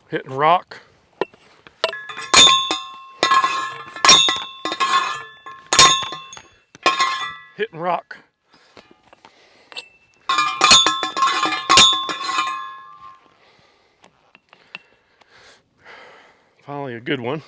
Hitting rock. Hitting rock. Finally a good one.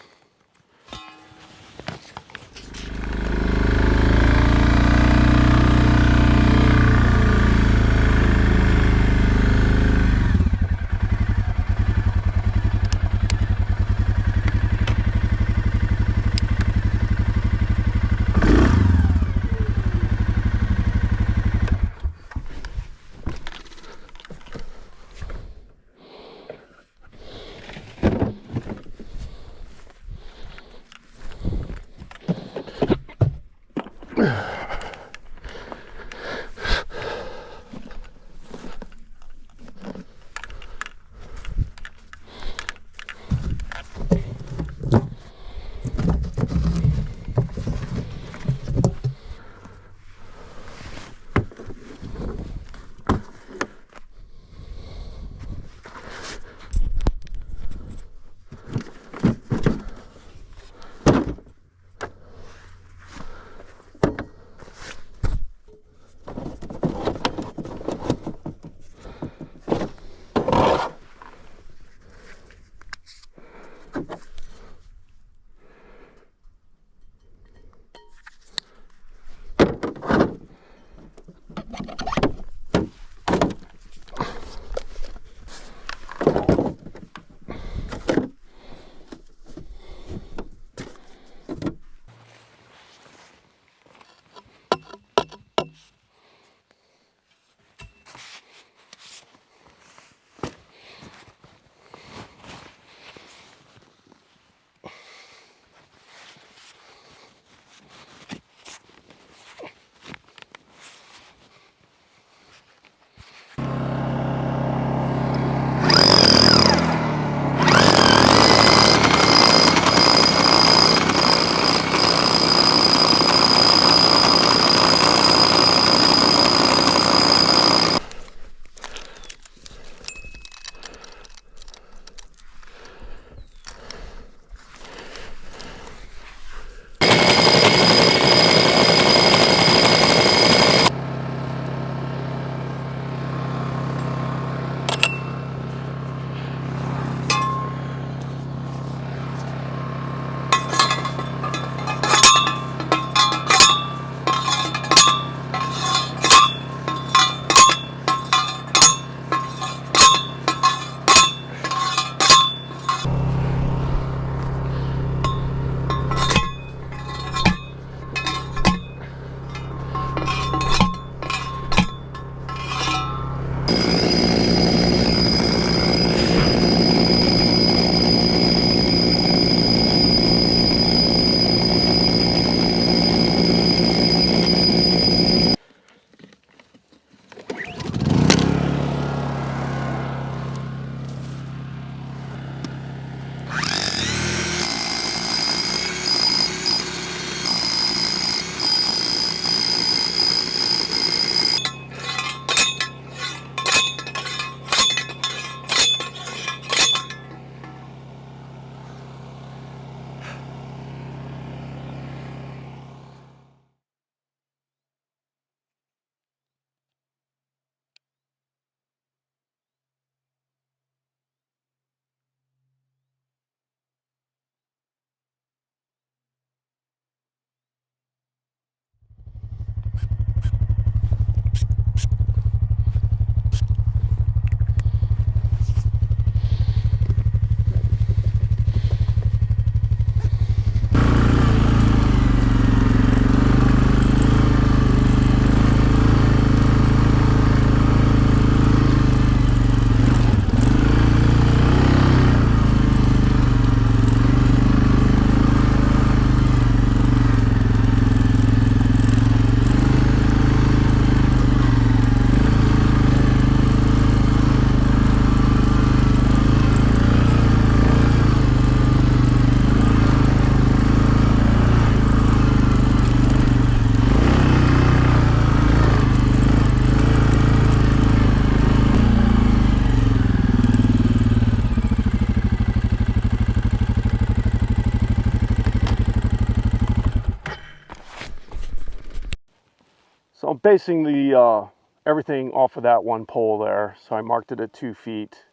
basing the everything off of that one pole there. So I marked it at 2 feet,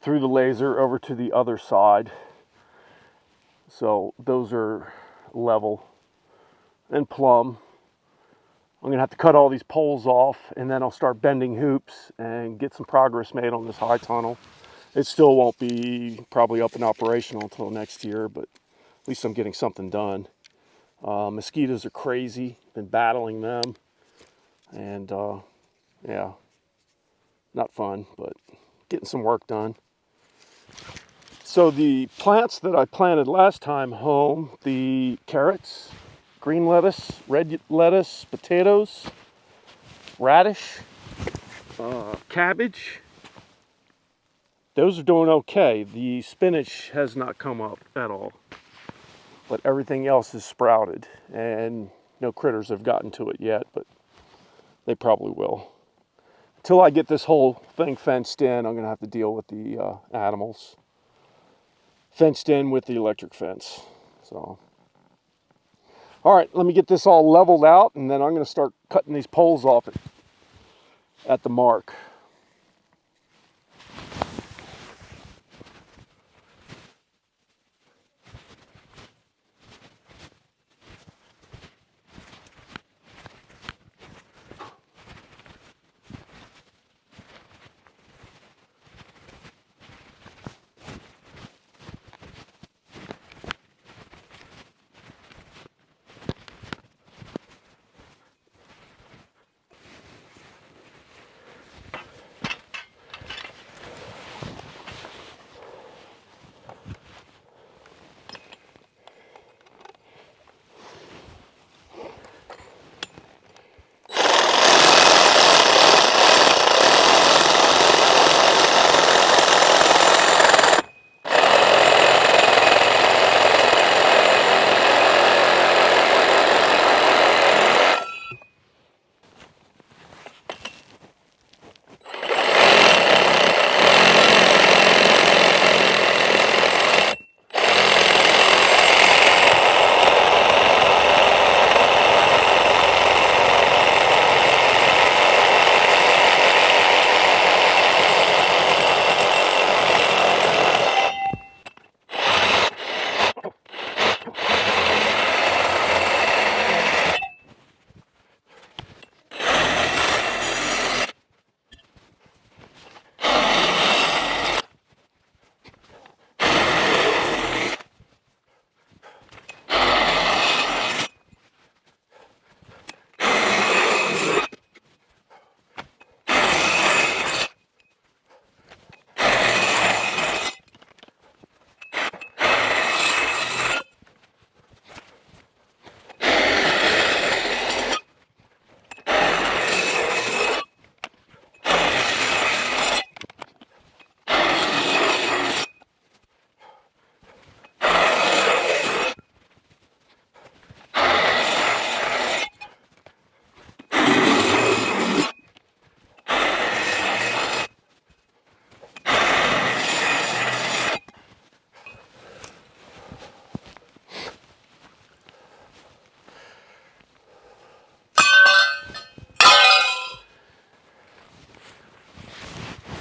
through the laser over to the other side. So those are level and plumb. I'm gonna have to cut all these poles off, and then I'll start bending hoops and get some progress made on this Hightunnel. It still won't be probably up and operational until next year, but at least I'm getting something done. Mosquitos are crazy, been battling them, and yeah, not fun, but getting some work done. So the plants that I planted last time home, the carrots, green lettuce, red lettuce, potatoes, radish, cabbage, those are doing okay. The spinach has not come up at all, but everything else is sprouted, and no critters have gotten to it yet, but they probably will. Until I get this whole thing fenced in, I'm gonna have to deal with the animals. Fenced in with the electric fence. So, all right, let me get this all leveled out, and then I'm gonna start cutting these poles off at the mark.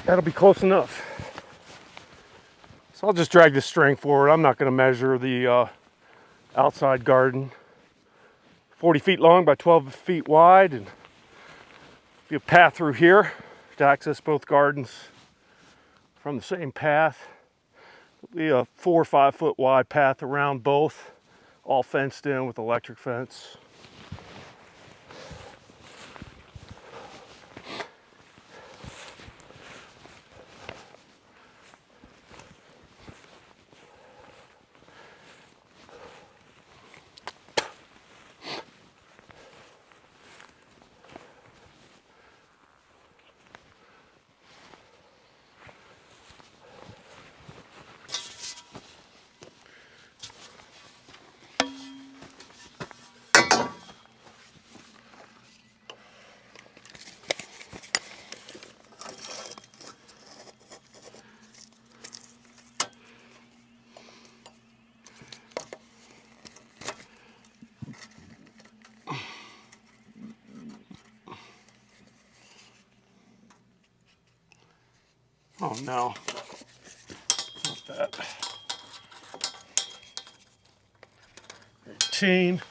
That'll be close enough. So I'll just drag this string forward. I'm not going to measure the outside garden. 40 feet long by 12 feet wide, and be a path through here to access both gardens from the same path. It'll be a 4 or 5 foot wide path around both, all fenced in with electric fence. Oh no, not that. 18.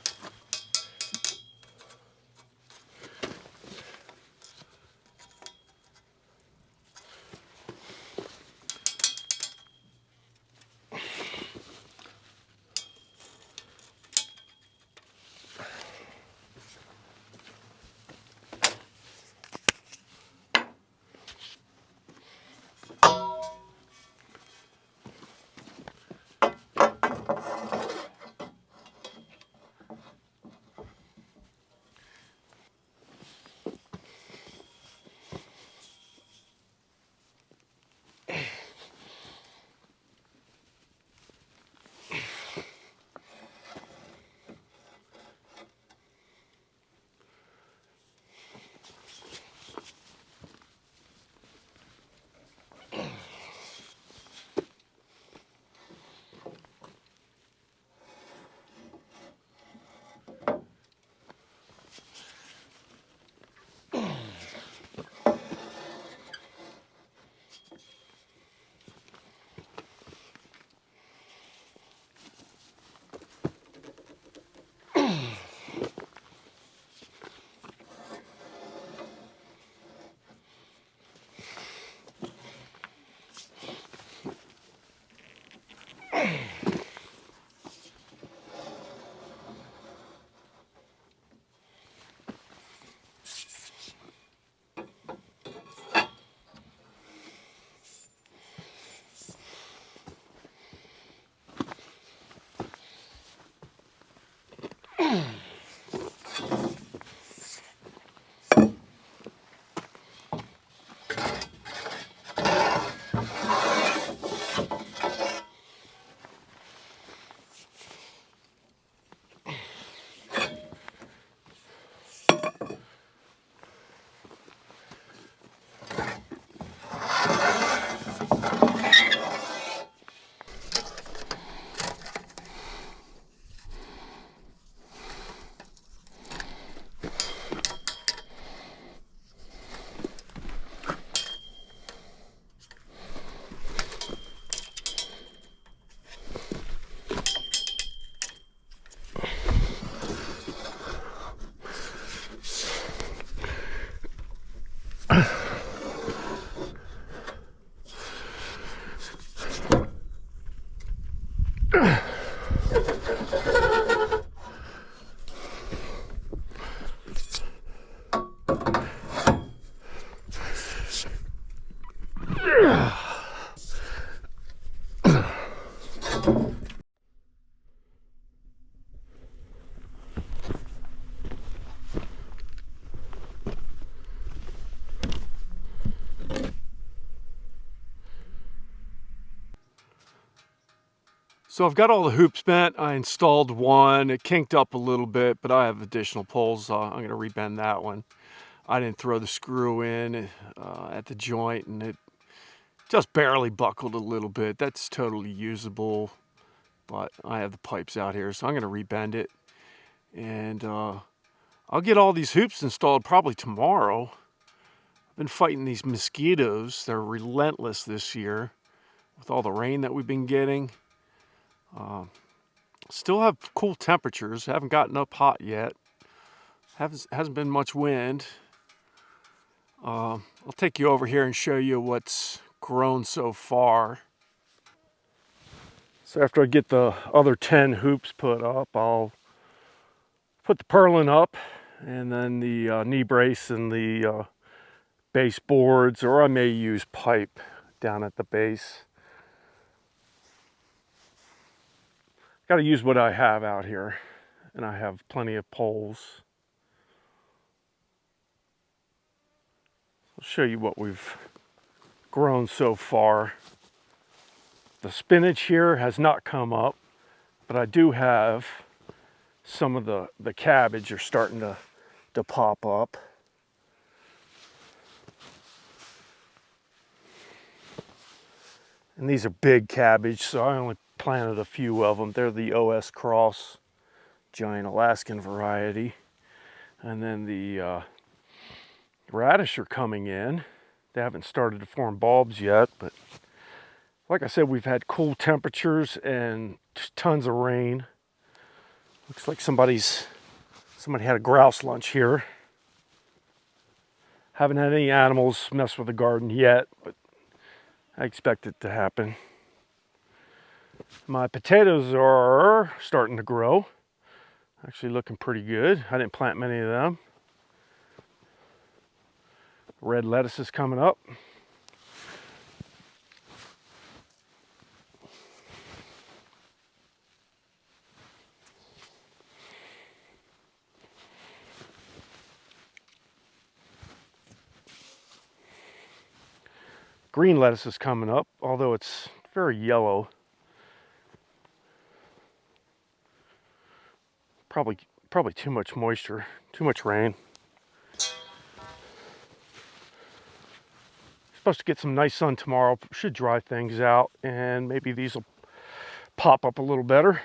So I've got all the hoops bent. I installed one. It kinked up a little bit, but I have additional poles. I'm going to rebend that one. I didn't throw the screw in at the joint, and it just barely buckled a little bit. That's totally usable, but I have the pipes out here, so I'm going to rebend it. And I'll get all these hoops installed probably tomorrow. I've been fighting these mosquitoes. They're relentless this year with all the rain that we've been getting. Still have cool temperatures. Haven't gotten up hot yet. Hasn't been much wind. I'll take you over here and show you what's grown so far. So after I get the other 10 hoops put up, I'll put the purlin up, and then the knee brace and the base boards, or I may use pipe down at the base. Got to use what I have out here, and I have plenty of poles. I'll show you what we've grown so far. The spinach here has not come up, but I do have some of the cabbage are starting to pop up. And these are big cabbage, so I only planted a few of them. They're the OS Cross giant Alaskan variety. And then the radish are coming in. They haven't started to form bulbs yet, but like I said, we've had cool temperatures and tons of rain. Looks like somebody had a grouse lunch here. Haven't had any animals mess with the garden yet, but I expect it to happen. My potatoes are starting to grow. Actually looking pretty good. I didn't plant many of them. Red lettuce is coming up. Green lettuce is coming up, although it's very yellow. Probably too much moisture, too much rain. Supposed to get some nice sun tomorrow. Should dry things out, and maybe these will pop up a little better.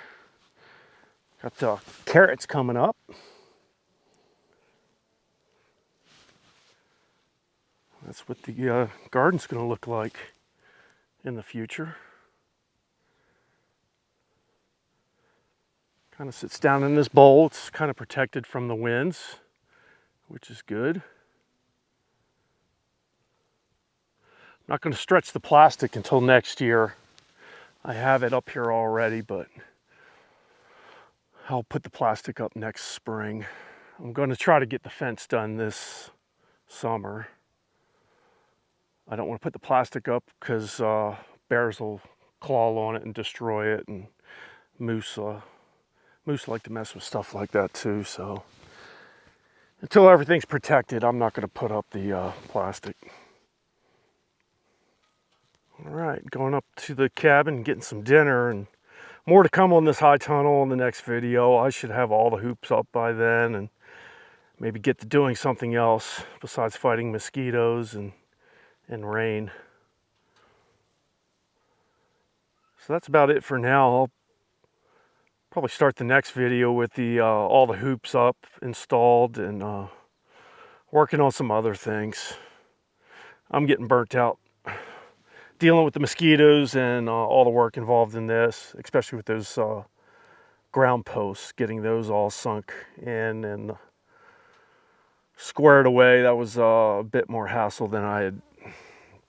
Got carrots coming up. That's what the garden's going to look like in the future. Kind of sits down in this bowl. It's kind of protected from the winds, which is good. I'm not going to stretch the plastic until next year. I have it up here already, but I'll put the plastic up next spring. I'm going to try to get the fence done this summer. I don't want to put the plastic up because bears will claw on it and destroy it, and moose like to mess with stuff like that too. So until everything's protected, I'm not going to put up the plastic. All right, going up to the cabin, getting some dinner, and more to come on this high tunnel in the next video. I should have all the hoops up by then, and maybe get to doing something else besides fighting mosquitoes and rain. So that's about it for now. I'll probably start the next video with the all the hoops up, installed, and working on some other things. I'm getting burnt out dealing with the mosquitoes and all the work involved in this, especially with those ground posts, getting those all sunk in and squared away. That was a bit more hassle than I had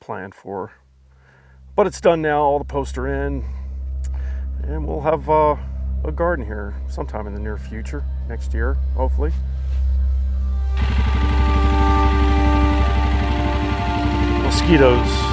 planned for, but it's done now. All the posts are in, and we'll have a garden here sometime in the near future, next year, hopefully. Mosquitoes.